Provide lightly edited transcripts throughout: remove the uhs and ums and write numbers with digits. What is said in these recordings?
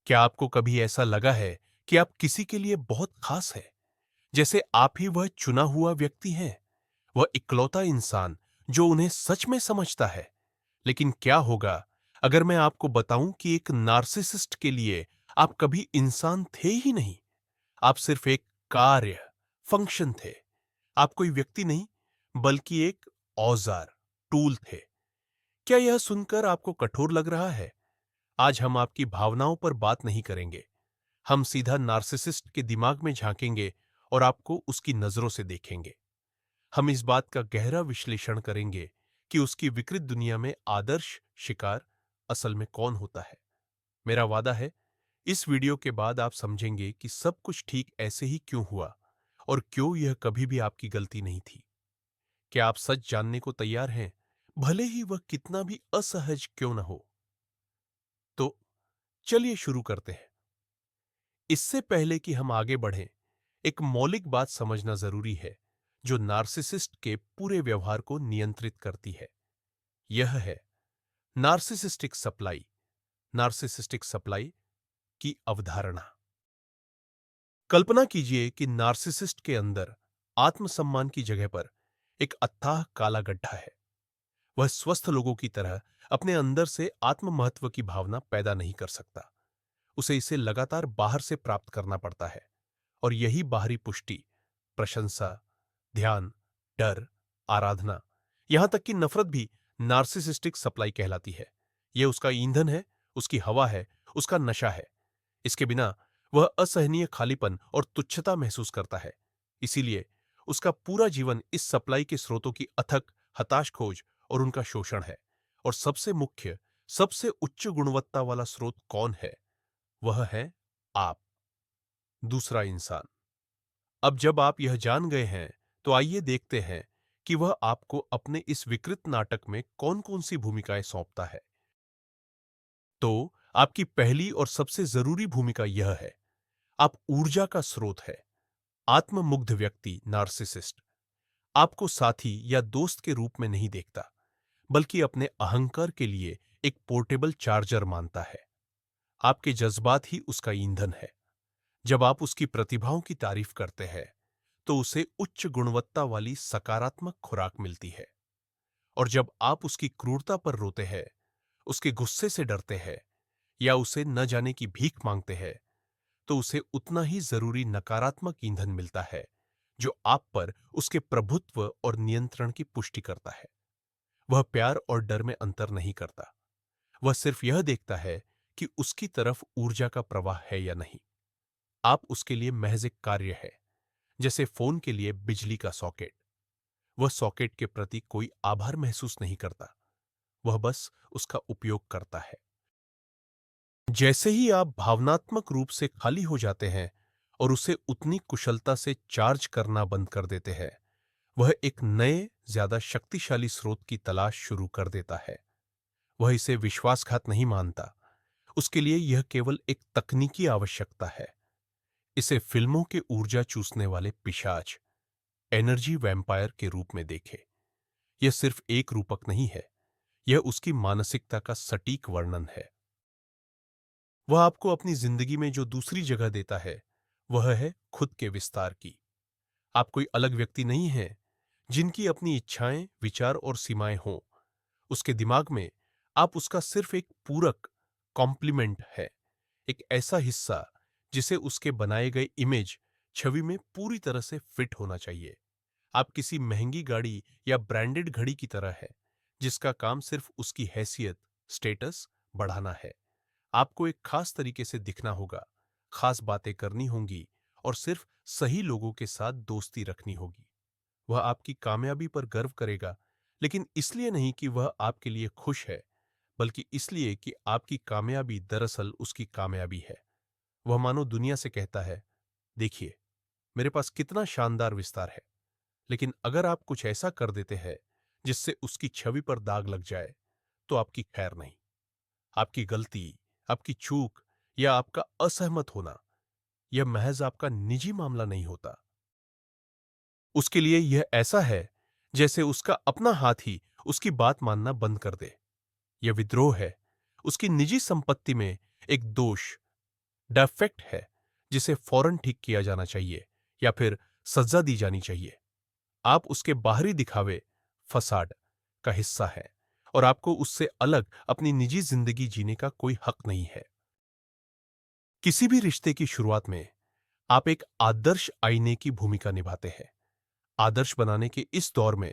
क्या आपको कभी ऐसा लगा है कि आप किसी के लिए बहुत खास हैं, जैसे आप ही वह चुना हुआ व्यक्ति हैं, वह इकलौता इंसान जो उन्हें सच में समझता है? लेकिन क्या होगा अगर मैं आपको बताऊं कि एक नार्सिसिस्ट के लिए आप कभी इंसान थे ही नहीं, आप सिर्फ एक कार्य, फंक्शन थे। आप कोई व्यक्ति नहीं, बल्कि एक औजार, टूल थे। क्या यह सुनकर आपको कठोर लग रहा है? आज हम आपकी भावनाओं पर बात नहीं करेंगे। हम सीधा नार्सिसिस्ट के दिमाग में झांकेंगे और आपको उसकी नजरों से देखेंगे। हम इस बात का गहरा विश्लेषण करेंगे कि उसकी विकृत दुनिया में आदर्श शिकार असल में कौन होता है। मेरा वादा है, इस वीडियो के बाद आप समझेंगे कि सब कुछ ठीक ऐसे ही क्यों हुआ और क्यों यह कभी भी आपकी गलती नहीं थी। क्या आप सच जानने को तैयार हैं, भले ही वह कितना भी असहज क्यों न हो? तो चलिए शुरू करते हैं। इससे पहले कि हम आगे बढ़ें, एक मौलिक बात समझना जरूरी है जो नार्सिसिस्ट के पूरे व्यवहार को नियंत्रित करती है। यह है नार्सिसिस्टिक सप्लाई। नार्सिसिस्टिक सप्लाई की अवधारणा। कल्पना कीजिए कि नार्सिसिस्ट के अंदर आत्मसम्मान की जगह पर एक अथाह काला गड्ढा है। वह स्वस्थ लोगों की तरह अपने अंदर से आत्म महत्व की भावना पैदा नहीं कर सकता। उसे इसे लगातार बाहर से प्राप्त करना पड़ता है। और यही बाहरी पुष्टि, प्रशंसा, ध्यान, डर, आराधना, यहां तक कि नफरत भी नार्सिसिस्टिक सप्लाई कहलाती है। यह उसका ईंधन है, उसकी हवा है, उसका नशा है। इसके बिना वह असहनीय खालीपन और तुच्छता महसूस करता है। इसीलिए उसका पूरा जीवन इस सप्लाई के स्रोतों की अथक, हताश खोज और उनका शोषण है। और सबसे मुख्य, सबसे उच्च गुणवत्ता वाला स्रोत कौन है? वह है आप, दूसरा इंसान। अब जब आप यह जान गए हैं, तो आइए देखते हैं कि वह आपको अपने इस विकृत नाटक में कौन कौन सी भूमिकाएं सौंपता है। तो आपकी पहली और सबसे जरूरी भूमिका यह है, आप ऊर्जा का स्रोत है। आत्ममुग्ध व्यक्ति, नार्सिसिस्ट, आपको साथी या दोस्त के रूप में नहीं देखता, बल्कि अपने अहंकार के लिए एक पोर्टेबल चार्जर मानता है। आपके जज्बात ही उसका ईंधन है। जब आप उसकी प्रतिभाओं की तारीफ करते हैं, तो उसे उच्च गुणवत्ता वाली सकारात्मक खुराक मिलती है। और जब आप उसकी क्रूरता पर रोते हैं, उसके गुस्से से डरते हैं या उसे न जाने की भीख मांगते हैं, तो उसे उतना ही जरूरी नकारात्मक ईंधन मिलता है जो आप पर उसके प्रभुत्व और नियंत्रण की पुष्टि करता है। वह प्यार और डर में अंतर नहीं करता। वह सिर्फ यह देखता है कि उसकी तरफ ऊर्जा का प्रवाह है या नहीं। आप उसके लिए महज एक कार्य है, जैसे फोन के लिए बिजली का सॉकेट। वह सॉकेट के प्रति कोई आभार महसूस नहीं करता, वह बस उसका उपयोग करता है। जैसे ही आप भावनात्मक रूप से खाली हो जाते हैं और उसे उतनी कुशलता से चार्ज करना बंद कर देते हैं, वह एक नए, ज्यादा शक्तिशाली स्रोत की तलाश शुरू कर देता है। वह इसे विश्वासघात नहीं मानता। उसके लिए यह केवल एक तकनीकी आवश्यकता है। इसे फिल्मों के ऊर्जा चूसने वाले पिशाच, एनर्जी वैम्पायर के रूप में देखे। यह सिर्फ एक रूपक नहीं है, यह उसकी मानसिकता का सटीक वर्णन है। वह आपको अपनी जिंदगी में जो दूसरी जगह देता है, वह है खुद के विस्तार की। आप कोई अलग व्यक्ति नहीं हैं, जिनकी अपनी इच्छाएं, विचार और सीमाएं हों। उसके दिमाग में आप उसका सिर्फ एक पूरक, कॉम्प्लीमेंट है, एक ऐसा हिस्सा जिसे उसके बनाए गए इमेज, छवि में पूरी तरह से फिट होना चाहिए। आप किसी महंगी गाड़ी या ब्रांडेड घड़ी की तरह है, जिसका काम सिर्फ उसकी हैसियत, स्टेटस बढ़ाना है। आपको एक खास तरीके से दिखना होगा, खास बातें करनी होंगी और सिर्फ सही लोगों के साथ दोस्ती रखनी होगी। वह आपकी कामयाबी पर गर्व करेगा, लेकिन इसलिए नहीं कि वह आपके लिए खुश है, बल्कि इसलिए कि आपकी कामयाबी दरअसल उसकी कामयाबी है। वह मानो दुनिया से कहता है, देखिए, मेरे पास कितना शानदार विस्तार है। लेकिन अगर आप कुछ ऐसा कर देते हैं जिससे उसकी छवि पर दाग लग जाए, तो आपकी खैर नहीं। आपकी गलती, आपकी चूक या आपका असहमत होना, यह महज आपका निजी मामला नहीं होता। उसके लिए यह ऐसा है जैसे उसका अपना हाथ ही उसकी बात मानना बंद कर दे। यह विद्रोह है, उसकी निजी संपत्ति में एक दोष, डिफेक्ट है जिसे फौरन ठीक किया जाना चाहिए या फिर सजा दी जानी चाहिए। आप उसके बाहरी दिखावे, फसाड का हिस्सा है और आपको उससे अलग अपनी निजी जिंदगी जीने का कोई हक नहीं है। किसी भी रिश्ते की शुरुआत में आप एक आदर्श आईने की भूमिका निभाते हैं। आदर्श बनाने के इस दौर में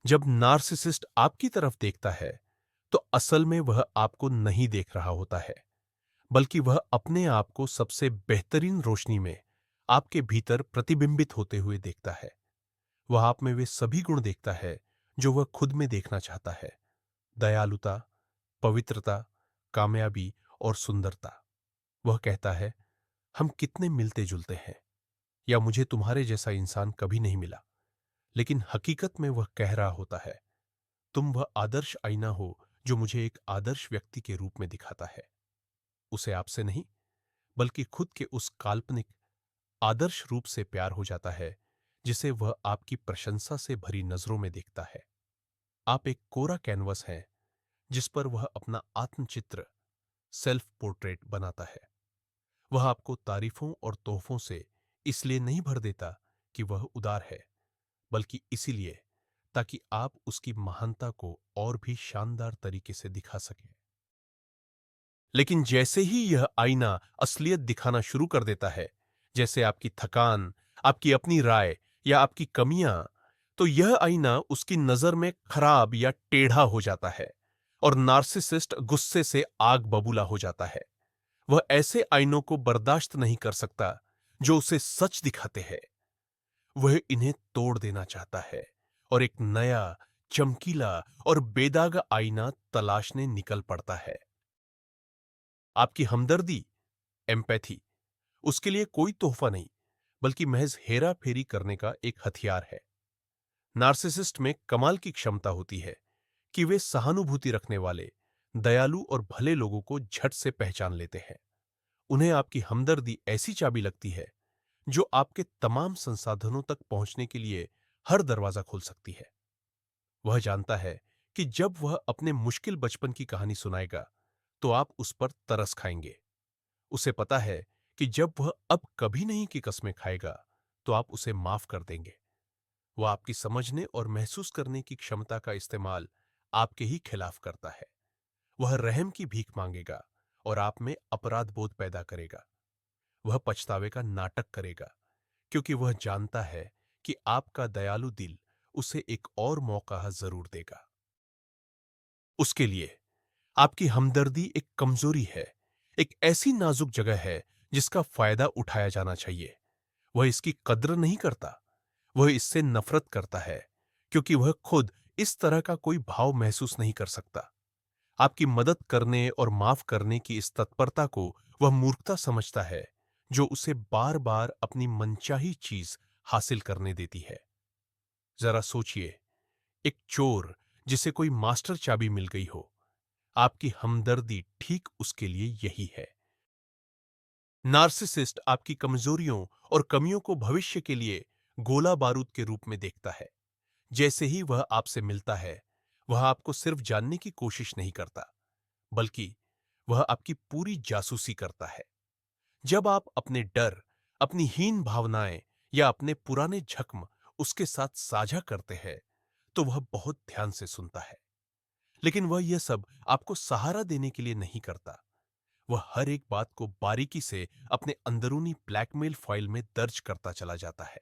जब नार्सिसिस्ट आपकी तरफ देखता है, तो असल में वह आपको नहीं देख रहा होता है, बल्कि वह अपने आप को सबसे बेहतरीन रोशनी में आपके भीतर प्रतिबिंबित होते हुए देखता है। वह आप में वे सभी गुण देखता है जो वह खुद में देखना चाहता है: दयालुता, पवित्रता, कामयाबी और सुंदरता। वह कहता है, हम कितने मिलते जुलते हैं, या मुझे तुम्हारे जैसा इंसान कभी नहीं मिला। लेकिन हकीकत में वह कह रहा होता है, तुम वह आदर्श आईना हो जो मुझे एक आदर्श व्यक्ति के रूप में दिखाता है। उसे आपसे नहीं, बल्कि खुद के उस काल्पनिक आदर्श रूप से प्यार हो जाता है जिसे वह आपकी प्रशंसा से भरी नजरों में देखता है। आप एक कोरा कैनवस हैं जिस पर वह अपना आत्मचित्र, सेल्फ पोर्ट्रेट बनाता है। वह आपको तारीफों और तोहफों से इसलिए नहीं भर देता कि वह उदार है, बल्कि इसीलिए ताकि आप उसकी महानता को और भी शानदार तरीके से दिखा सकें। लेकिन जैसे ही यह आईना असलियत दिखाना शुरू कर देता है, जैसे आपकी थकान, आपकी अपनी राय या आपकी कमियां, तो यह आईना उसकी नजर में खराब या टेढ़ा हो जाता है और नार्सिसिस्ट गुस्से से आग बबूला हो जाता है। वह ऐसे आईनों को बर्दाश्त नहीं कर सकता जो उसे सच दिखाते हैं। वह इन्हें तोड़ देना चाहता है और एक नया, चमकीला और बेदाग आईना तलाशने निकल पड़ता है। आपकी हमदर्दी, एम्पैथी, उसके लिए कोई तोहफा नहीं, बल्कि महज हेरा फेरी करने का एक हथियार है। नार्सिसिस्ट में कमाल की क्षमता होती है कि वे सहानुभूति रखने वाले, दयालु और भले लोगों को झट से पहचान लेते हैं। उन्हें आपकी हमदर्दी ऐसी चाबी लगती है जो आपके तमाम संसाधनों तक पहुंचने के लिए हर दरवाजा खोल सकती है। वह जानता है कि जब वह अपने मुश्किल बचपन की कहानी सुनाएगा, तो आप उस पर तरस खाएंगे। उसे पता है कि जब वह अब कभी नहीं की कस्में खाएगा, तो आप उसे माफ कर देंगे। वह आपकी समझने और महसूस करने की क्षमता का इस्तेमाल आपके ही खिलाफ करता है। वह रहम की भीख मांगेगा और आप में अपराध बोध पैदा करेगा। वह पछतावे का नाटक करेगा, क्योंकि वह जानता है कि आपका दयालु दिल उसे एक और मौका जरूर देगा। उसके लिए आपकी हमदर्दी एक कमजोरी है, एक ऐसी नाजुक जगह है जिसका फायदा उठाया जाना चाहिए। वह इसकी कद्र नहीं करता, वह इससे नफरत करता है, क्योंकि वह खुद इस तरह का कोई भाव महसूस नहीं कर सकता। आपकी मदद करने और माफ करने की इस तत्परता को वह मूर्खता समझता है, जो उसे बार बार अपनी मनचाही चीज हासिल करने देती है। जरा सोचिए, एक चोर जिसे कोई मास्टर चाबी मिल गई हो, आपकी हमदर्दी ठीक उसके लिए यही है। नार्सिसिस्ट आपकी कमजोरियों और कमियों को भविष्य के लिए गोला बारूद के रूप में देखता है। जैसे ही वह आपसे मिलता है, वह आपको सिर्फ जानने की कोशिश नहीं करता, बल्कि वह आपकी पूरी जासूसी करता है। जब आप अपने डर, अपनी हीन भावनाएं या अपने पुराने जख्म उसके साथ साझा करते हैं, तो वह बहुत ध्यान से सुनता है। लेकिन वह यह सब आपको सहारा देने के लिए नहीं करता। वह हर एक बात को बारीकी से अपने अंदरूनी ब्लैकमेल फाइल में दर्ज करता चला जाता है।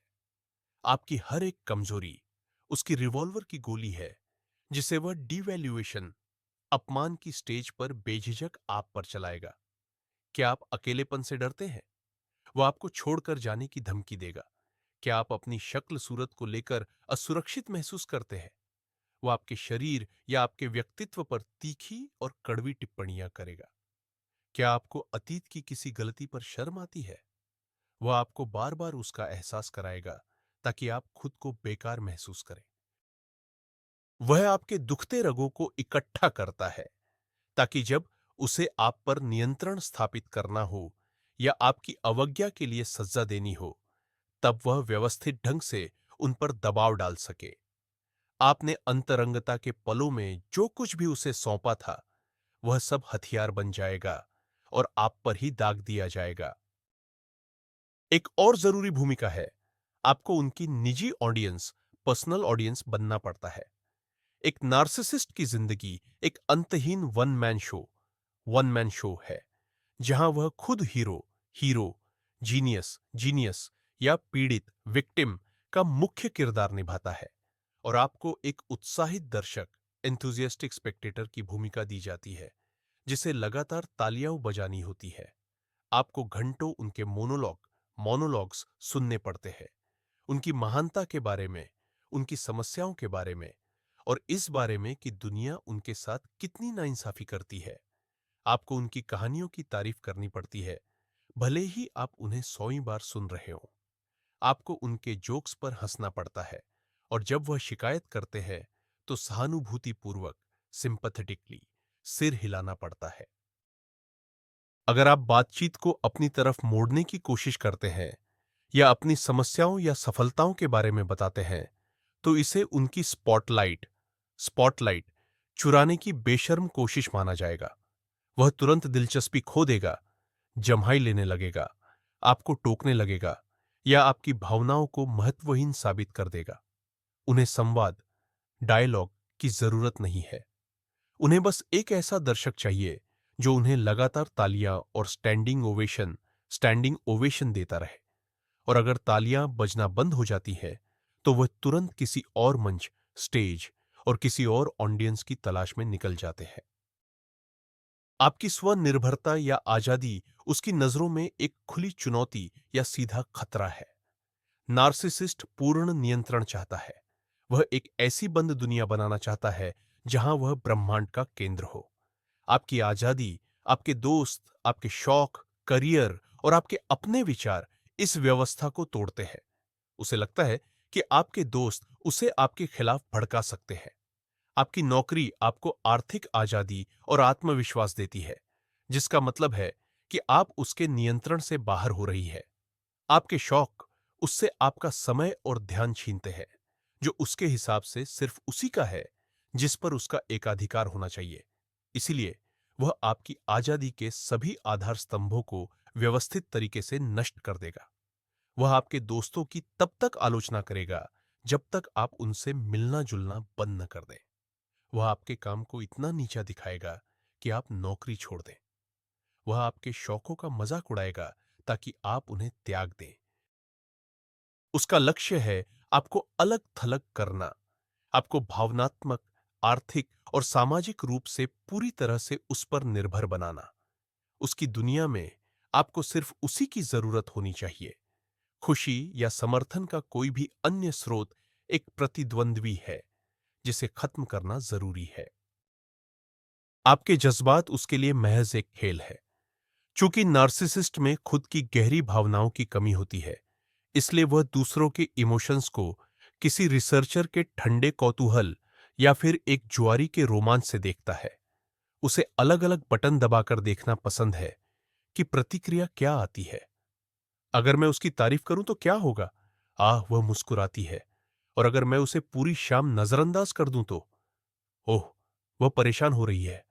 आपकी हर एक कमजोरी उसकी रिवॉल्वर की गोली है, जिसे वह डिवैल्यूएशन, अपमान की स्टेज पर बेझिझक आप पर चलाएगा। क्या आप अकेलेपन से डरते हैं? वह आपको छोड़कर जाने की धमकी देगा। क्या आप अपनी शक्ल सूरत को लेकर असुरक्षित महसूस करते हैं? वह आपके शरीर या आपके व्यक्तित्व पर तीखी और कड़वी टिप्पणियां करेगा। क्या आपको अतीत की किसी गलती पर शर्म आती है? वह आपको बार बार उसका एहसास कराएगा ताकि आप खुद को बेकार महसूस करें। वह आपके दुखते रगों को इकट्ठा करता है ताकि जब उसे आप पर नियंत्रण स्थापित करना हो या आपकी अवज्ञा के लिए सजा देनी हो, तब वह व्यवस्थित ढंग से उन पर दबाव डाल सके। आपने अंतरंगता के पलों में जो कुछ भी उसे सौंपा था, वह सब हथियार बन जाएगा और आप पर ही दाग दिया जाएगा। एक और जरूरी भूमिका है, आपको उनकी निजी ऑडियंस, पर्सनल ऑडियंस बनना पड़ता है। एक नार्सिसिस्ट की जिंदगी एक अंतहीन वन मैन शो है, जहां वह खुद हीरो, जीनियस या पीड़ित विक्टिम का मुख्य किरदार निभाता है, और आपको एक उत्साहित दर्शक, एंथुजियास्टिक स्पेक्टेटर की भूमिका दी जाती है, जिसे लगातार तालियां बजानी होती है। आपको घंटों उनके मोनोलॉग्स सुनने पड़ते हैं, उनकी महानता के बारे में, उनकी समस्याओं के बारे में, और इस बारे में कि दुनिया उनके साथ कितनी नाइंसाफी करती है। आपको उनकी कहानियों की तारीफ करनी पड़ती है, भले ही आप उन्हें 100वीं बार सुन रहे हो। आपको उनके जोक्स पर हंसना पड़ता है, और जब वह शिकायत करते हैं तो सहानुभूतिपूर्वक, सिंपैथेटिकली सिर हिलाना पड़ता है। अगर आप बातचीत को अपनी तरफ मोड़ने की कोशिश करते हैं या अपनी समस्याओं या सफलताओं के बारे में बताते हैं, तो इसे उनकी स्पॉटलाइट चुराने की बेशर्म कोशिश माना जाएगा। वह तुरंत दिलचस्पी खो देगा, जम्हाई लेने लगेगा, आपको टोकने लगेगा या आपकी भावनाओं को महत्वहीन साबित कर देगा। उन्हें संवाद, डायलॉग की जरूरत नहीं है। उन्हें बस एक ऐसा दर्शक चाहिए जो उन्हें लगातार तालियां और स्टैंडिंग ओवेशन देता रहे। और अगर तालियां बजना बंद हो जाती है, तो वह तुरंत किसी और मंच, स्टेज और किसी और ऑडियंस की तलाश में निकल जाते हैं। आपकी स्वनिर्भरता या आजादी उसकी नजरों में एक खुली चुनौती या सीधा खतरा है। नार्सिसिस्ट पूर्ण नियंत्रण चाहता है। वह एक ऐसी बंद दुनिया बनाना चाहता है जहां वह ब्रह्मांड का केंद्र हो। आपकी आजादी, आपके दोस्त, आपके शौक, करियर और आपके अपने विचार इस व्यवस्था को तोड़ते हैं। उसे लगता है कि आपके दोस्त उसे आपके खिलाफ भड़का सकते हैं। आपकी नौकरी आपको आर्थिक आजादी और आत्मविश्वास देती है, जिसका मतलब है कि आप उसके नियंत्रण से बाहर हो रही है। आपके शौक उससे आपका समय और ध्यान छीनते हैं, जो उसके हिसाब से सिर्फ उसी का है जिस पर उसका एकाधिकार होना चाहिए। इसीलिए वह आपकी आजादी के सभी आधार स्तंभों को व्यवस्थित तरीके से नष्ट कर देगा। वह आपके दोस्तों की तब तक आलोचना करेगा जब तक आप उनसे मिलना जुलना बंद न कर दें। वह आपके काम को इतना नीचा दिखाएगा कि आप नौकरी छोड़ दें। वह आपके शौकों का मजाक उड़ाएगा ताकि आप उन्हें त्याग दें। उसका लक्ष्य है आपको अलग थलग करना, आपको भावनात्मक, आर्थिक और सामाजिक रूप से पूरी तरह से उस पर निर्भर बनाना। उसकी दुनिया में आपको सिर्फ उसी की जरूरत होनी चाहिए। खुशी या समर्थन का कोई भी अन्य स्रोत एक प्रतिद्वंद्वी है, जिसे खत्म करना जरूरी है। आपके जज्बात उसके लिए महज एक खेल है। चूंकि नार्सिसिस्ट में खुद की गहरी भावनाओं की कमी होती है, इसलिए वह दूसरों के इमोशंस को किसी रिसर्चर के ठंडे कौतूहल या फिर एक जुआरी के रोमांच से देखता है। उसे अलग अलग बटन दबाकर देखना पसंद है कि प्रतिक्रिया क्या आती है। अगर मैं उसकी तारीफ करूं तो क्या होगा? वह मुस्कुराती है। और अगर मैं उसे पूरी शाम नजरअंदाज कर दूं तो ओह, वह परेशान हो रही है।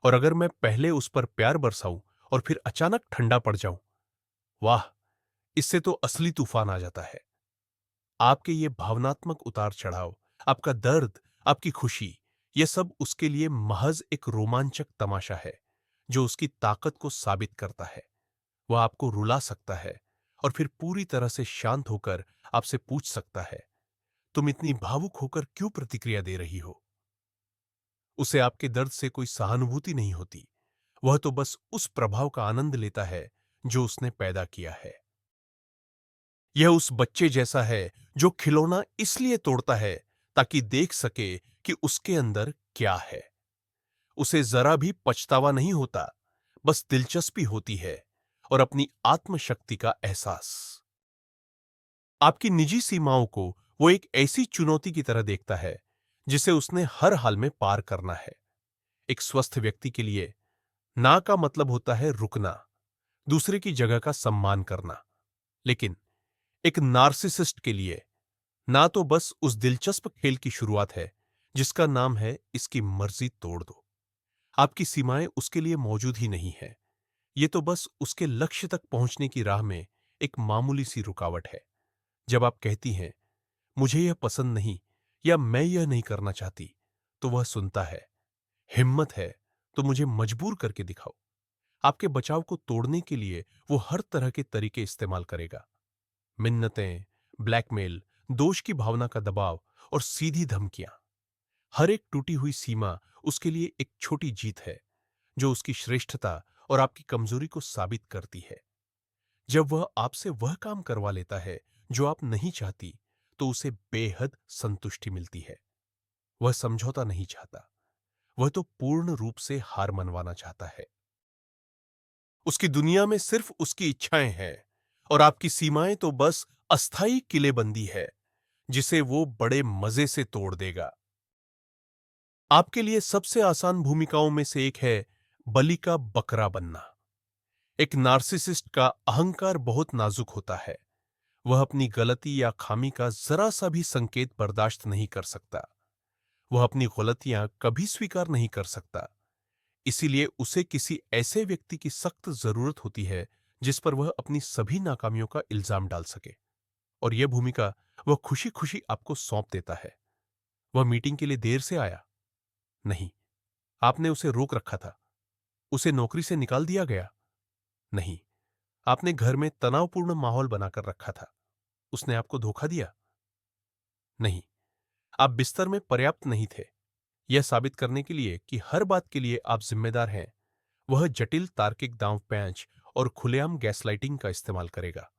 और अगर मैं पहले उस पर प्यार बरसाऊं और फिर अचानक ठंडा पड़ जाऊं, वाह, इससे तो असली तूफान आ जाता है। आपके ये भावनात्मक उतार चढ़ाव, आपका दर्द, आपकी खुशी, यह सब उसके लिए महज एक रोमांचक तमाशा है जो उसकी ताकत को साबित करता है। वह आपको रुला सकता है और फिर पूरी तरह से शांत होकर आपसे पूछ सकता है, तुम इतनी भावुक होकर क्यों प्रतिक्रिया दे रही हो? उसे आपके दर्द से कोई सहानुभूति नहीं होती। वह तो बस उस प्रभाव का आनंद लेता है जो उसने पैदा किया है। यह उस बच्चे जैसा है जो खिलौना इसलिए तोड़ता है ताकि देख सके कि उसके अंदर क्या है। उसे जरा भी पछतावा नहीं होता, बस दिलचस्पी होती है और अपनी आत्मशक्ति का एहसास। आपकी निजी सीमाओं को वो एक ऐसी चुनौती की तरह देखता है जिसे उसने हर हाल में पार करना है। एक स्वस्थ व्यक्ति के लिए ना का मतलब होता है रुकना, दूसरे की जगह का सम्मान करना। लेकिन एक नार्सिसिस्ट के लिए ना तो बस उस दिलचस्प खेल की शुरुआत है जिसका नाम है इसकी मर्जी तोड़ दो। आपकी सीमाएं उसके लिए मौजूद ही नहीं है। ये तो बस उसके लक्ष्य तक पहुंचने की राह में एक मामूली सी रुकावट है। जब आप कहती हैं, मुझे यह पसंद नहीं या मैं यह नहीं करना चाहती, तो वह सुनता है। हिम्मत है तो मुझे मजबूर करके दिखाओ। आपके बचाव को तोड़ने के लिए वो हर तरह के तरीके इस्तेमाल करेगा। मिन्नतें, ब्लैकमेल, दोष की भावना का दबाव और सीधी धमकियां। हर एक टूटी हुई सीमा उसके लिए एक छोटी जीत है, जो उसकी श्रेष्ठता और आपकी कमजोरी को साबित करती है। जब वह आपसे वह काम करवा लेता है जो आप नहीं चाहती, तो उसे बेहद संतुष्टि मिलती है। वह समझौता नहीं चाहता, वह तो पूर्ण रूप से हार मनवाना चाहता है। उसकी दुनिया में सिर्फ उसकी इच्छाएं हैं और आपकी सीमाएं तो बस अस्थाई किलेबंदी है, जिसे वो बड़े मजे से तोड़ देगा। आपके लिए सबसे आसान भूमिकाओं में से एक है बलि का बकरा बनना। एक नार्सिसिस्ट का अहंकार बहुत नाजुक होता है। वह अपनी गलती या खामी का जरा सा भी संकेत बर्दाश्त नहीं कर सकता। वह अपनी गलतियां कभी स्वीकार नहीं कर सकता। इसीलिए उसे किसी ऐसे व्यक्ति की सख्त जरूरत होती है जिस पर वह अपनी सभी नाकामियों का इल्जाम डाल सके। और यह भूमिका वह खुशी खुशी आपको सौंप देता है। वह मीटिंग के लिए देर से आया? नहीं। आपने उसे रोक रखा था। उसे नौकरी से निकाल दिया गया? नहीं। आपने घर में तनावपूर्ण माहौल बनाकर रखा था। उसने आपको धोखा दिया? नहीं। आप बिस्तर में पर्याप्त नहीं थे। यह साबित करने के लिए कि हर बात के लिए आप जिम्मेदार हैं, वह जटिल तार्किक दांव पैंच और खुलेआम गैसलाइटिंग का इस्तेमाल करेगा।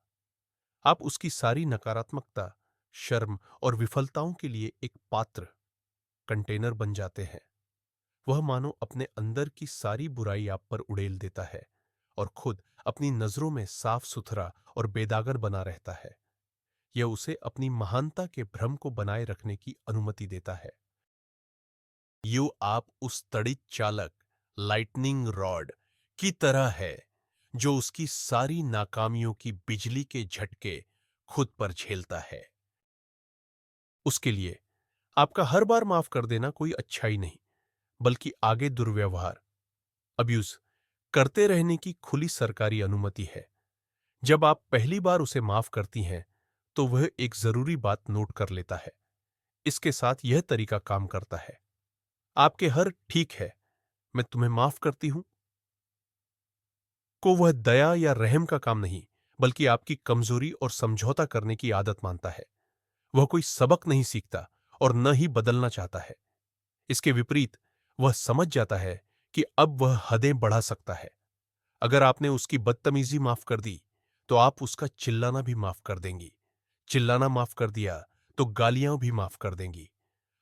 आप उसकी सारी नकारात्मकता, शर्म और विफलताओं के लिए एक पात्र, कंटेनर बन जाते हैं। वह मानो अपने अंदर की सारी बुराई आप पर उड़ेल देता है और खुद अपनी नजरों में साफ सुथरा और बेदागर बना रहता है। यह उसे अपनी महानता के भ्रम को बनाए रखने की अनुमति देता है। आप उस तड़ित चालक, लाइटनिंग रॉड की तरह है जो उसकी सारी नाकामियों की बिजली के झटके खुद पर झेलता है। उसके लिए आपका हर बार माफ कर देना कोई अच्छाई नहीं, बल्कि आगे दुर्व्यवहार, अब्यूज करते रहने की खुली सरकारी अनुमति है। जब आप पहली बार उसे माफ करती हैं, तो वह एक जरूरी बात नोट कर लेता है। इसके साथ यह तरीका काम करता है। आपके हर ठीक है, मैं तुम्हें माफ करती हूं को वह दया या रहम का काम नहीं, बल्कि आपकी कमजोरी और समझौता करने की आदत मानता है। वह कोई सबक नहीं सीखता और न ही बदलना चाहता है। इसके विपरीत, वह समझ जाता है कि अब वह हदें बढ़ा सकता है। अगर आपने उसकी बदतमीजी माफ कर दी, तो आप उसका चिल्लाना भी माफ कर देंगी। चिल्लाना माफ कर दिया, तो गालियां भी माफ कर देंगी।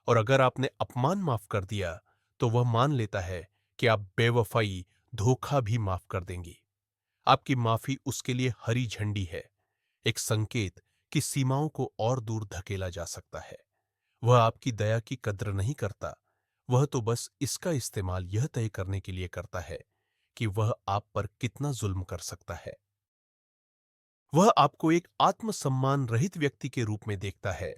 और अगर आपने अपमान माफ कर दिया, तो वह मान लेता है कि आप बेवफाई, धोखा भी माफ कर देंगी। आपकी माफी उसके लिए हरी झंडी है, एक संकेत कि सीमाओं को और दूर धकेला जा सकता है। वह आपकी दया की कद्र नहीं करता, वह तो बस इसका इस्तेमाल यह तय करने के लिए करता है कि वह आप पर कितना जुल्म कर सकता है। वह आपको एक आत्मसम्मान रहित व्यक्ति के रूप में देखता है,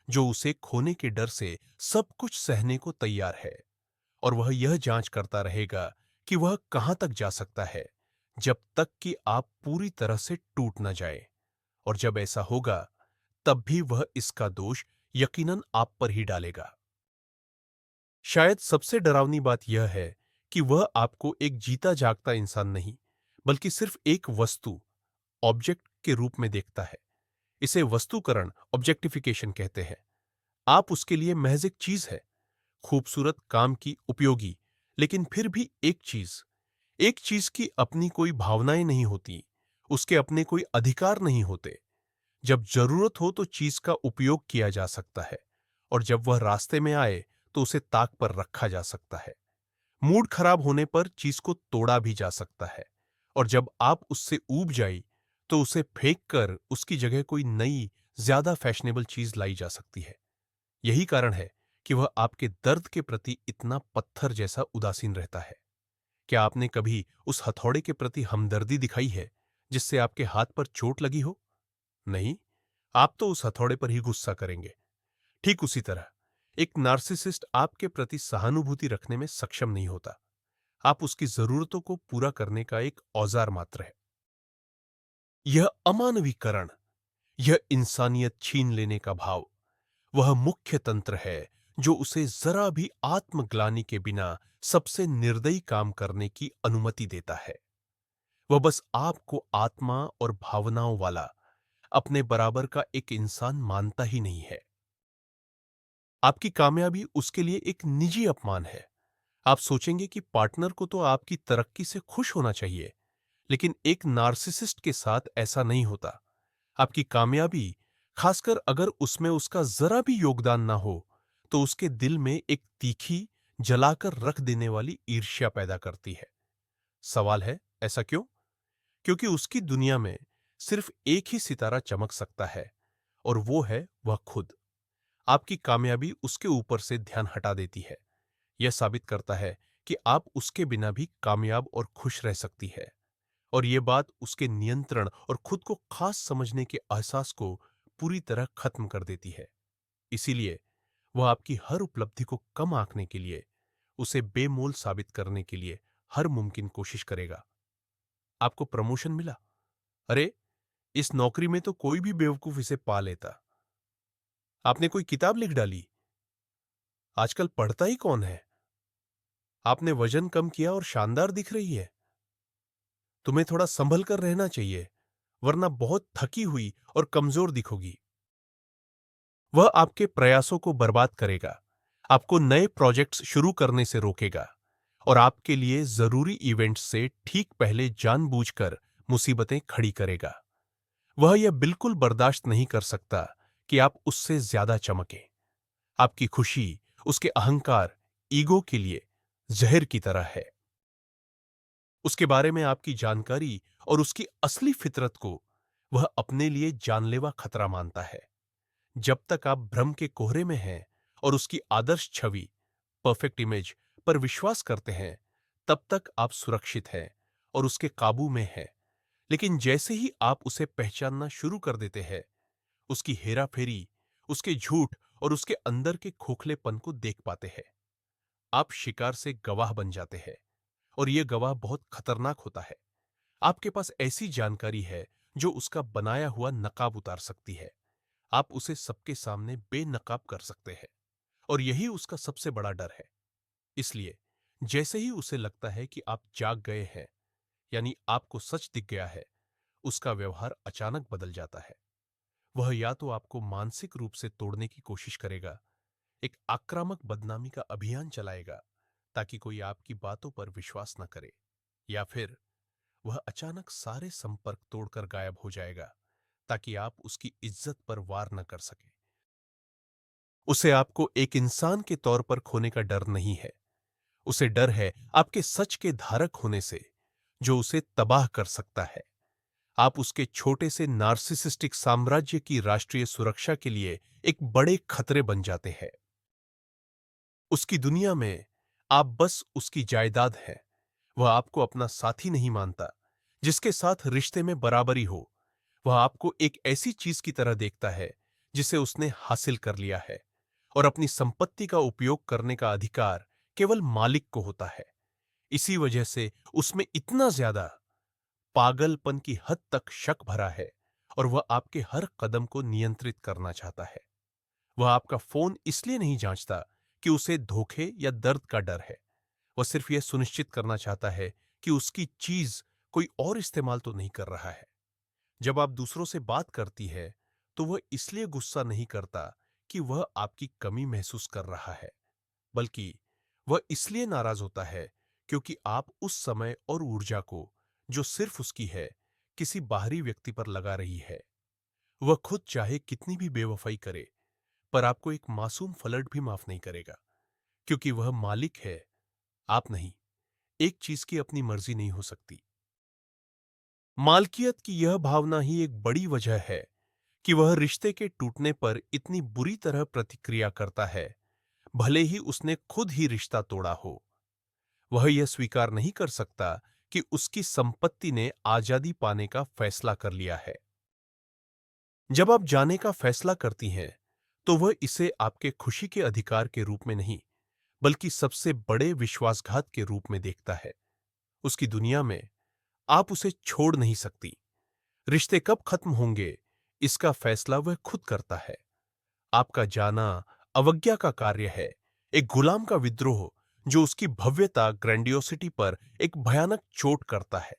जो उसे खोने के डर से सब कुछ सहने को तैयार है। और वह यह जांच करता रहेगा कि वह कहां तक जा सकता है, जब तक कि आप पूरी तरह से टूट न जाए। और जब ऐसा होगा, तब भी वह इसका दोष यकीनन आप पर ही डालेगा। शायद सबसे डरावनी बात यह है कि वह आपको एक जीता जागता इंसान नहीं, बल्कि सिर्फ एक वस्तु, ऑब्जेक्ट के रूप में देखता है। इसे वस्तुकरण, ऑब्जेक्टिफिकेशन कहते हैं। आप उसके लिए महज एक चीज है, खूबसूरत, काम की, उपयोगी, लेकिन फिर भी एक चीज की अपनी कोई भावनाएं नहीं होती, उसके अपने कोई अधिकार नहीं होते। जब जरूरत हो तो चीज का उपयोग किया जा सकता है, और जब वह रास्ते में आए तो उसे ताक पर रखा जा सकता है। मूड खराब होने पर चीज को तोड़ा भी जा सकता है, और जब आप उससे ऊब जाई तो उसे फेंक कर उसकी जगह कोई नई, ज्यादा फैशनेबल चीज लाई जा सकती है। यही कारण है कि वह आपके दर्द के प्रति इतना पत्थर जैसा उदासीन रहता है। क्या आपने कभी उस हथौड़े के प्रति हमदर्दी दिखाई है जिससे आपके हाथ पर चोट लगी हो? नहीं, आप तो उस हथौड़े पर ही गुस्सा करेंगे। ठीक उसी तरह एक नार्सिसिस्ट आपके प्रति सहानुभूति रखने में सक्षम नहीं होता। आप उसकी जरूरतों को पूरा करने का एक औजार मात्र है। यह अमानवीकरण, यह इंसानियत छीन लेने का भाव, वह मुख्य तंत्र है जो उसे जरा भी आत्मग्लानि के बिना सबसे निर्दयी काम करने की अनुमति देता है। वह बस आपको आत्मा और भावनाओं वाला, अपने बराबर का एक इंसान मानता ही नहीं है। आपकी कामयाबी उसके लिए एक निजी अपमान है। आप सोचेंगे कि पार्टनर को तो आपकी तरक्की से खुश होना चाहिए, लेकिन एक नार्सिसिस्ट के साथ ऐसा नहीं होता। आपकी कामयाबी, खासकर अगर उसमें उसका जरा भी योगदान ना हो, तो उसके दिल में एक तीखी, जलाकर रख देने वाली ईर्ष्या पैदा करती है। सवाल है, ऐसा क्यों? क्योंकि उसकी दुनिया में सिर्फ एक ही सितारा चमक सकता है, और वो है वह खुद। आपकी कामयाबी उसके ऊपर से ध्यान हटा देती है। यह साबित करता है कि आप उसके बिना भी कामयाब और खुश रह सकती है। और यह बात उसके नियंत्रण और खुद को खास समझने के एहसास को पूरी तरह खत्म कर देती है। इसीलिए वह आपकी हर उपलब्धि को कम आंकने के लिए, उसे बेमोल साबित करने के लिए हर मुमकिन कोशिश करेगा। आपको प्रमोशन मिला? अरे, इस नौकरी में तो कोई भी बेवकूफ इसे पा लेता। आपने कोई किताब लिख डाली? आजकल पढ़ता ही कौन है? आपने वजन कम किया और शानदार दिख रही है। तुम्हें थोड़ा संभल कर रहना चाहिए, वरना बहुत थकी हुई और कमजोर दिखोगी। वह आपके प्रयासों को बर्बाद करेगा, आपको नए प्रोजेक्ट्स शुरू करने से रोकेगा, और आपके लिए जरूरी इवेंट्स से ठीक पहले जानबूझकर मुसीबतें खड़ी करेगा। वह यह बिल्कुल बर्दाश्त नहीं कर सकता कि आप उससे ज्यादा चमकें। आपकी खुशी उसके अहंकार, ईगो के लिए जहर की तरह है। उसके बारे में आपकी जानकारी और उसकी असली फितरत को वह अपने लिए जानलेवा खतरा मानता है। जब तक आप भ्रम के कोहरे में हैं और उसकी आदर्श छवि, परफेक्ट इमेज पर विश्वास करते हैं, तब तक आप सुरक्षित हैं और उसके काबू में हैं। लेकिन जैसे ही आप उसे पहचानना शुरू कर देते हैं, उसकी हेराफेरी, उसके झूठ और उसके अंदर के खोखलेपन को देख पाते हैं, आप शिकार से गवाह बन जाते हैं। और यह गवाह बहुत खतरनाक होता है। आपके पास ऐसी जानकारी है जो उसका बनाया हुआ नकाब उतार सकती है। आप उसे सबके सामने बेनकाब कर सकते हैं, और यही उसका सबसे बड़ा डर है। इसलिए जैसे ही उसे लगता है कि आप जाग गए हैं, यानी आपको सच दिख गया है, उसका व्यवहार अचानक बदल जाता है। वह या तो आपको मानसिक रूप से तोड़ने की कोशिश करेगा, एक आक्रामक बदनामी का अभियान चलाएगा ताकि कोई आपकी बातों पर विश्वास न करे, या फिर वह अचानक सारे संपर्क तोड़कर गायब हो जाएगा ताकि आप उसकी इज्जत पर वार न कर सके। उसे आपको एक इंसान के तौर पर खोने का डर नहीं है, उसे डर है आपके सच के धारक होने से, जो उसे तबाह कर सकता है। आप उसके छोटे से नार्सिसिस्टिक साम्राज्य की राष्ट्रीय सुरक्षा के लिए एक बड़े खतरे बन जाते हैं। उसकी दुनिया में आप बस उसकी जायदाद है। वह आपको अपना साथी नहीं मानता, जिसके साथ रिश्ते में बराबरी हो। वह आपको एक ऐसी चीज की तरह देखता है जिसे उसने हासिल कर लिया है, और अपनी संपत्ति का उपयोग करने का अधिकार केवल मालिक को होता है। इसी वजह से उसमें इतना ज्यादा पागलपन की हद तक शक भरा है, और वह आपके हर कदम को नियंत्रित करना चाहता है। वह आपका फोन इसलिए नहीं जांचता कि उसे धोखे या दर्द का डर है। वह सिर्फ यह सुनिश्चित करना चाहता है कि उसकी चीज कोई और इस्तेमाल तो नहीं कर रहा है। जब आप दूसरों से बात करती है, तो वह इसलिए गुस्सा नहीं करता कि वह आपकी कमी महसूस कर रहा है, बल्कि वह इसलिए नाराज होता है क्योंकि आप उस समय और ऊर्जा को, जो सिर्फ उसकी है, किसी बाहरी व्यक्ति पर लगा रही है। वह खुद चाहे कितनी भी बेवफाई करे, पर आपको एक मासूम फ्लर्ट भी माफ नहीं करेगा, क्योंकि वह मालिक है, आप नहीं। एक चीज की अपनी मर्जी नहीं हो सकती। मालकियत की यह भावना ही एक बड़ी वजह है कि वह रिश्ते के टूटने पर इतनी बुरी तरह प्रतिक्रिया करता है, भले ही उसने खुद ही रिश्ता तोड़ा हो। वह यह स्वीकार नहीं कर सकता कि उसकी संपत्ति ने आजादी पाने का फैसला कर लिया है। जब आप जाने का फैसला करती हैं, तो वह इसे आपके खुशी के अधिकार के रूप में नहीं, बल्कि सबसे बड़े विश्वासघात के रूप में देखता है। उसकी दुनिया में आप उसे छोड़ नहीं सकती। रिश्ते कब खत्म होंगे, इसका फैसला वह खुद करता है। आपका जाना अवज्ञा का कार्य है, एक गुलाम का विद्रोह जो उसकी भव्यता ग्रैंडियोसिटी पर एक भयानक चोट करता है।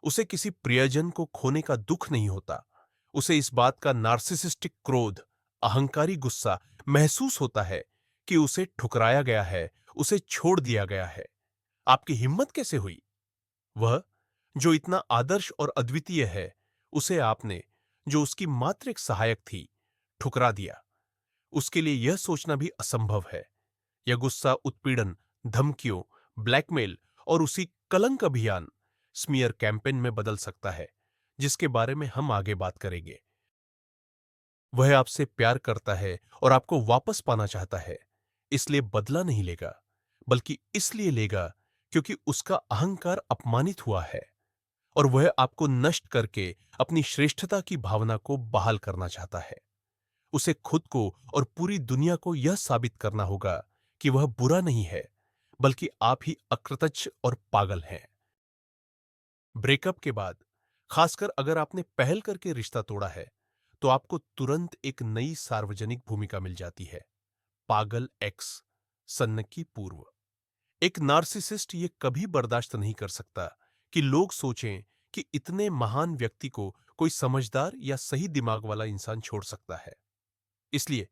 उसे किसी प्रियजन को खोने का दुख नहीं होता। उसे इस बात का नार्सिसिस्टिक क्रोध, अहंकारी गुस्सा महसूस होता है कि उसे ठुकराया गया है, उसे छोड़ दिया गया है। आपकी हिम्मत कैसे हुई? वह जो इतना आदर्श और अद्वितीय है, उसे आपने, जो उसकी मात्र एक सहायक थी, ठुकरा दिया। उसके लिए यह सोचना भी असंभव है। यह गुस्सा उत्पीड़न, धमकियों, ब्लैकमेल और उसी कलंक अभियान, स्मीयर कैंपेन में बदल सकता है, जिसके बारे में हम आगे बात करेंगे। वह आपसे प्यार करता है और आपको वापस पाना चाहता है, इसलिए बदला नहीं लेगा, बल्कि इसलिए लेगा क्योंकि उसका अहंकार अपमानित हुआ है और वह आपको नष्ट करके अपनी श्रेष्ठता की भावना को बहाल करना चाहता है। उसे खुद को और पूरी दुनिया को यह साबित करना होगा कि वह बुरा नहीं है, बल्कि आप ही अकृतज्ञ और पागल हैं। ब्रेकअप के बाद, खासकर अगर आपने पहल करके रिश्ता तोड़ा है, तो आपको तुरंत एक नई सार्वजनिक भूमिका मिल जाती है, पागल एक्स, सन्नकी पूर्व। एक नार्सिसिस्ट ये कभी बर्दाश्त नहीं कर सकता कि लोग सोचें कि इतने महान व्यक्ति को कोई समझदार या सही दिमाग वाला इंसान छोड़ सकता है। इसलिए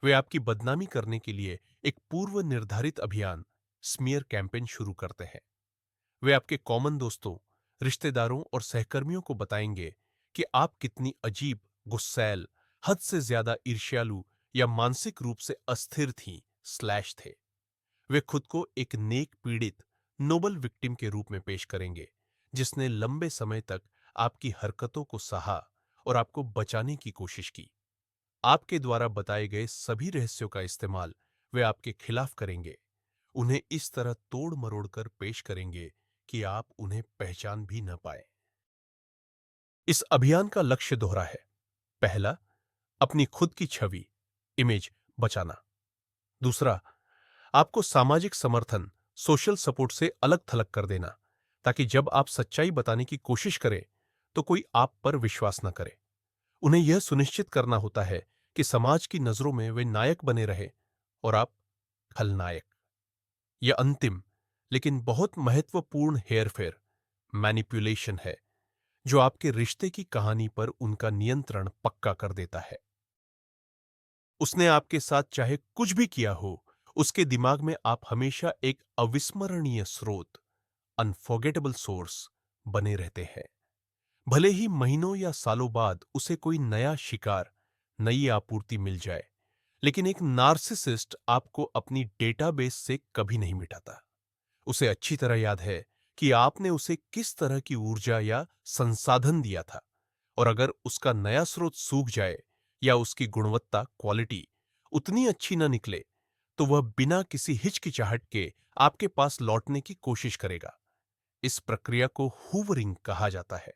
वे आपकी बदनामी करने के लिए एक पूर्व निर्धारित अभियान, स्मीयर कैंपेन शुरू करते हैं। वे आपके कॉमन दोस्तों, रिश्तेदारों और सहकर्मियों को बताएंगे कि आप कितनी अजीब, गुस्सैल, हद से ज्यादा ईर्ष्यालु या मानसिक रूप से अस्थिर थीं स्लैश थे। वे खुद को एक नेक पीड़ित, नोबल विक्टिम के रूप में पेश करेंगे, जिसने लंबे समय तक आपकी हरकतों को सहा और आपको बचाने की कोशिश की। आपके द्वारा बताए गए सभी रहस्यों का इस्तेमाल वे आपके खिलाफ करेंगे, उन्हें इस तरह तोड़ मरोड़ कर पेश करेंगे कि आप उन्हें पहचान भी न पाए। इस अभियान का लक्ष्य दोहरा है। पहला, अपनी खुद की छवि, इमेज बचाना। दूसरा, आपको सामाजिक समर्थन, सोशल सपोर्ट से अलग थलग कर देना, ताकि जब आप सच्चाई बताने की कोशिश करें तो कोई आप पर विश्वास न करे। उन्हें यह सुनिश्चित करना होता है कि समाज की नजरों में वे नायक बने रहे और आप खलनायक। यह अंतिम लेकिन बहुत महत्वपूर्ण हेरफेर, मैनिपुलेशन है, जो आपके रिश्ते की कहानी पर उनका नियंत्रण पक्का कर देता है। उसने आपके साथ चाहे कुछ भी किया हो, उसके दिमाग में आप हमेशा एक अविस्मरणीय स्रोत, अनफॉरगेटेबल सोर्स बने रहते हैं। भले ही महीनों या सालों बाद उसे कोई नया शिकार, नई आपूर्ति मिल जाए, लेकिन एक नार्सिसिस्ट आपको अपनी डेटाबेस से कभी नहीं मिटाता। उसे अच्छी तरह याद है कि आपने उसे किस तरह की ऊर्जा या संसाधन दिया था, और अगर उसका नया स्रोत सूख जाए या उसकी गुणवत्ता, क्वालिटी उतनी अच्छी न निकले, तो वह बिना किसी हिचकिचाहट के आपके पास लौटने की कोशिश करेगा। इस प्रक्रिया को हूवरिंग कहा जाता है।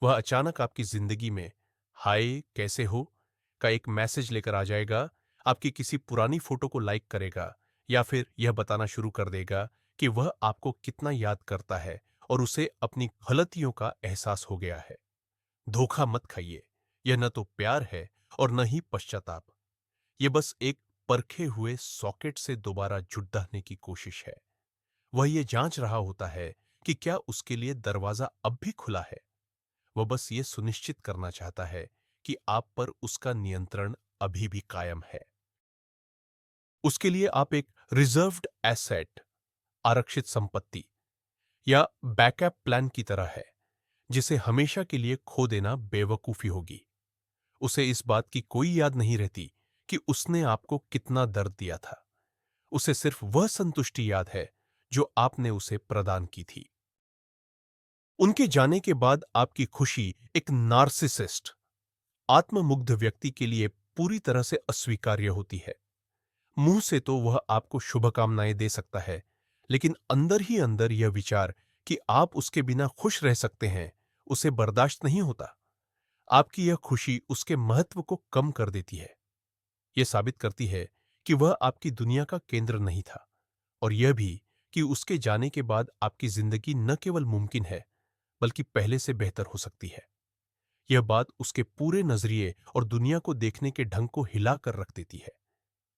वह अचानक आपकी जिंदगी में हाय कैसे हो का एक मैसेज लेकर आ जाएगा, आपकी किसी पुरानी फोटो को लाइक करेगा या फिर यह बताना शुरू कर देगा कि वह आपको कितना याद करता है और उसे अपनी गलतियों का एहसास हो गया है। धोखा मत खाइए, यह न तो प्यार है और न ही पश्चाताप। यह बस एक परखे हुए सॉकेट से दोबारा जुड़ने की कोशिश है। वह ये जांच रहा होता है कि क्या उसके लिए दरवाजा अब भी खुला है। वह बस ये सुनिश्चित करना चाहता है कि आप पर उसका नियंत्रण अभी भी कायम है। उसके लिए आप एक रिजर्व्ड एसेट, आरक्षित संपत्ति या बैकअप प्लान की तरह है, जिसे हमेशा के लिए खो देना बेवकूफी होगी। उसे इस बात की कोई याद नहीं रहती कि उसने आपको कितना दर्द दिया था। उसे सिर्फ वह संतुष्टि याद है जो आपने उसे प्रदान की थी। उनके जाने के बाद आपकी खुशी एक नार्सिसिस्ट, आत्ममुग्ध व्यक्ति के लिए पूरी तरह से अस्वीकार्य होती है। मुंह से तो वह आपको शुभकामनाएं दे सकता है, लेकिन अंदर ही अंदर यह विचार कि आप उसके बिना खुश रह सकते हैं, उसे बर्दाश्त नहीं होता। आपकी यह खुशी उसके महत्व को कम कर देती है। यह साबित करती है कि वह आपकी दुनिया का केंद्र नहीं था, और यह भी कि उसके जाने के बाद आपकी जिंदगी न केवल मुमकिन है, बल्कि पहले से बेहतर हो सकती है। यह बात उसके पूरे नजरिए और दुनिया को देखने के ढंग को हिला कर रख देती है।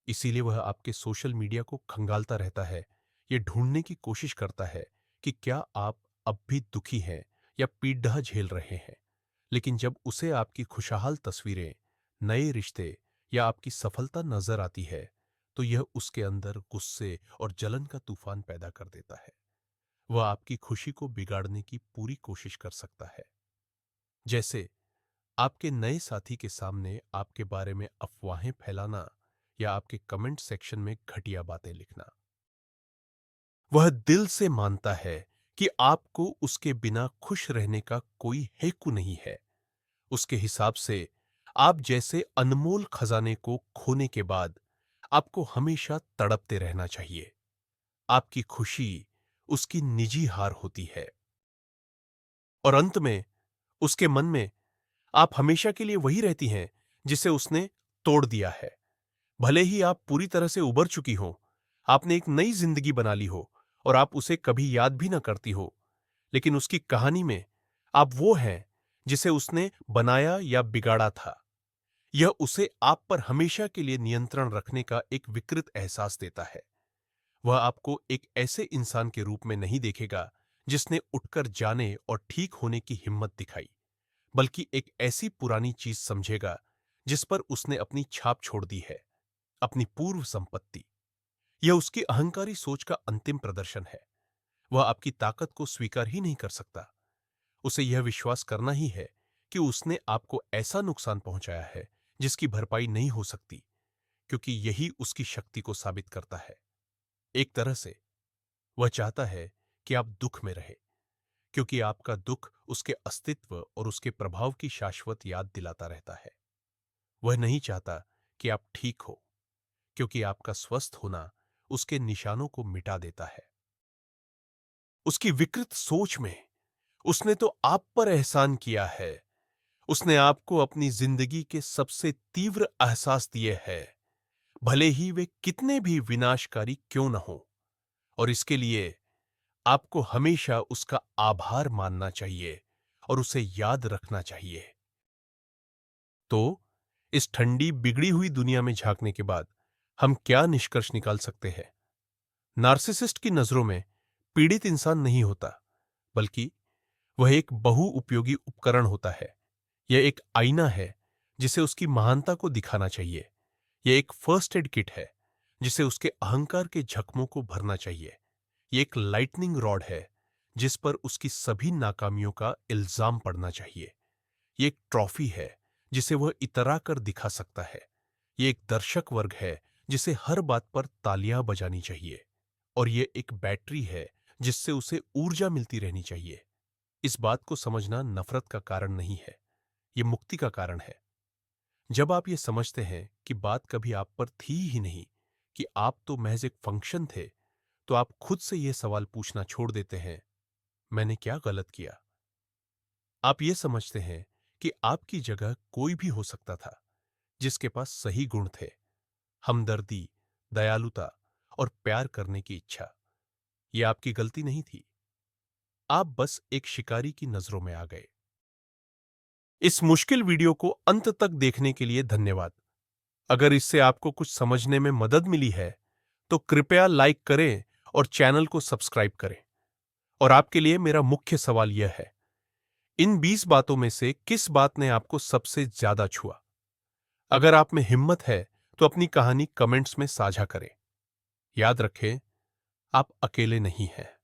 इसीलिए वह आपके सोशल मीडिया को खंगालता रहता है, यह ढूंढने की कोशिश करता है कि क्या आप अब भी दुखी हैं या पीड़ा झेल रहे हैं। लेकिन जब उसे आपकी खुशहाल तस्वीरें, नए रिश्ते या आपकी सफलता नजर आती है, तो यह उसके अंदर गुस्से और जलन का तूफान पैदा कर देता है। वह आपकी खुशी को बिगाड़ने की पूरी कोशिश कर सकता है। जैसे आपके नए साथी के सामने आपके बारे में अफवाहें फैलाना या आपके कमेंट सेक्शन में घटिया बातें लिखना। वह दिल से मानता है कि आपको उसके बिना खुश रहने का कोई हेतु नहीं है। उसके हिसाब से आप जैसे अनमोल खजाने को खोने के बाद आपको हमेशा तड़पते रहना चाहिए। आपकी खुशी उसकी निजी हार होती है और अंत में उसके मन में आप हमेशा के लिए वही रहती हैं जिसे उसने तोड़ दिया है। भले ही आप पूरी तरह से उबर चुकी हो, आपने एक नई जिंदगी बना ली हो और आप उसे कभी याद भी ना करती हो, लेकिन उसकी कहानी में आप वो हैं जिसे उसने बनाया या बिगाड़ा था। यह उसे आप पर हमेशा के लिए नियंत्रण रखने का एक विकृत एहसास देता है। वह आपको एक ऐसे इंसान के रूप में नहीं देखेगा जिसने उठकर जाने और ठीक होने की हिम्मत दिखाई, बल्कि एक ऐसी पुरानी चीज समझेगा जिस पर उसने अपनी छाप छोड़ दी है, अपनी पूर्व संपत्ति। यह उसकी अहंकारी सोच का अंतिम प्रदर्शन है। वह आपकी ताकत को स्वीकार ही नहीं कर सकता। उसे यह विश्वास करना ही है कि उसने आपको ऐसा नुकसान पहुंचाया है जिसकी भरपाई नहीं हो सकती, क्योंकि यही उसकी शक्ति को साबित करता है। एक तरह से वह चाहता है कि आप दुख में रहे, क्योंकि आपका दुख उसके अस्तित्व और उसके प्रभाव की शाश्वत याद दिलाता रहता है। वह नहीं चाहता कि आप ठीक हो, क्योंकि आपका स्वस्थ होना उसके निशानों को मिटा देता है। उसकी विकृत सोच में उसने तो आप पर एहसान किया है। उसने आपको अपनी जिंदगी के सबसे तीव्र एहसास दिए हैं, भले ही वे कितने भी विनाशकारी क्यों न हो। और इसके लिए आपको हमेशा उसका आभार मानना चाहिए और उसे याद रखना चाहिए। तो इस ठंडी बिगड़ी हुई दुनिया में झांकने के बाद हम क्या निष्कर्ष निकाल सकते हैं? नार्सिसिस्ट की नजरों में पीड़ित इंसान नहीं होता, बल्कि वह एक बहुउपयोगी उपकरण होता है। यह एक आईना है जिसे उसकी महानता को दिखाना चाहिए। यह एक फर्स्ट एड किट है जिसे उसके अहंकार के जख्मों को भरना चाहिए। यह एक लाइटनिंग रॉड है जिस पर उसकी सभी नाकामियों का इल्जाम पड़ना चाहिए। यह एक ट्रॉफी है जिसे वह इतरा कर दिखा सकता है। यह एक दर्शक वर्ग है जिसे हर बात पर तालियां बजानी चाहिए। और यह एक बैटरी है जिससे उसे ऊर्जा मिलती रहनी चाहिए। इस बात को समझना नफरत का कारण नहीं है, यह मुक्ति का कारण है। जब आप ये समझते हैं कि बात कभी आप पर थी ही नहीं, कि आप तो महज एक फंक्शन थे, तो आप खुद से यह सवाल पूछना छोड़ देते हैं, मैंने क्या गलत किया? आप ये समझते हैं कि आपकी जगह कोई भी हो सकता था जिसके पास सही गुण थे, हमदर्दी, दयालुता और प्यार करने की इच्छा। यह आपकी गलती नहीं थी, आप बस एक शिकारी की नजरों में आ गए। इस मुश्किल वीडियो को अंत तक देखने के लिए धन्यवाद। अगर इससे आपको कुछ समझने में मदद मिली है, तो कृपया लाइक करें और चैनल को सब्सक्राइब करें। और आपके लिए मेरा मुख्य सवाल यह है, इन 20 बातों में से किस बात ने आपको सबसे ज्यादा छुआ? अगर आप में हिम्मत है, तो अपनी कहानी कमेंट्स में साझा करें। याद रखें, आप अकेले नहीं हैं।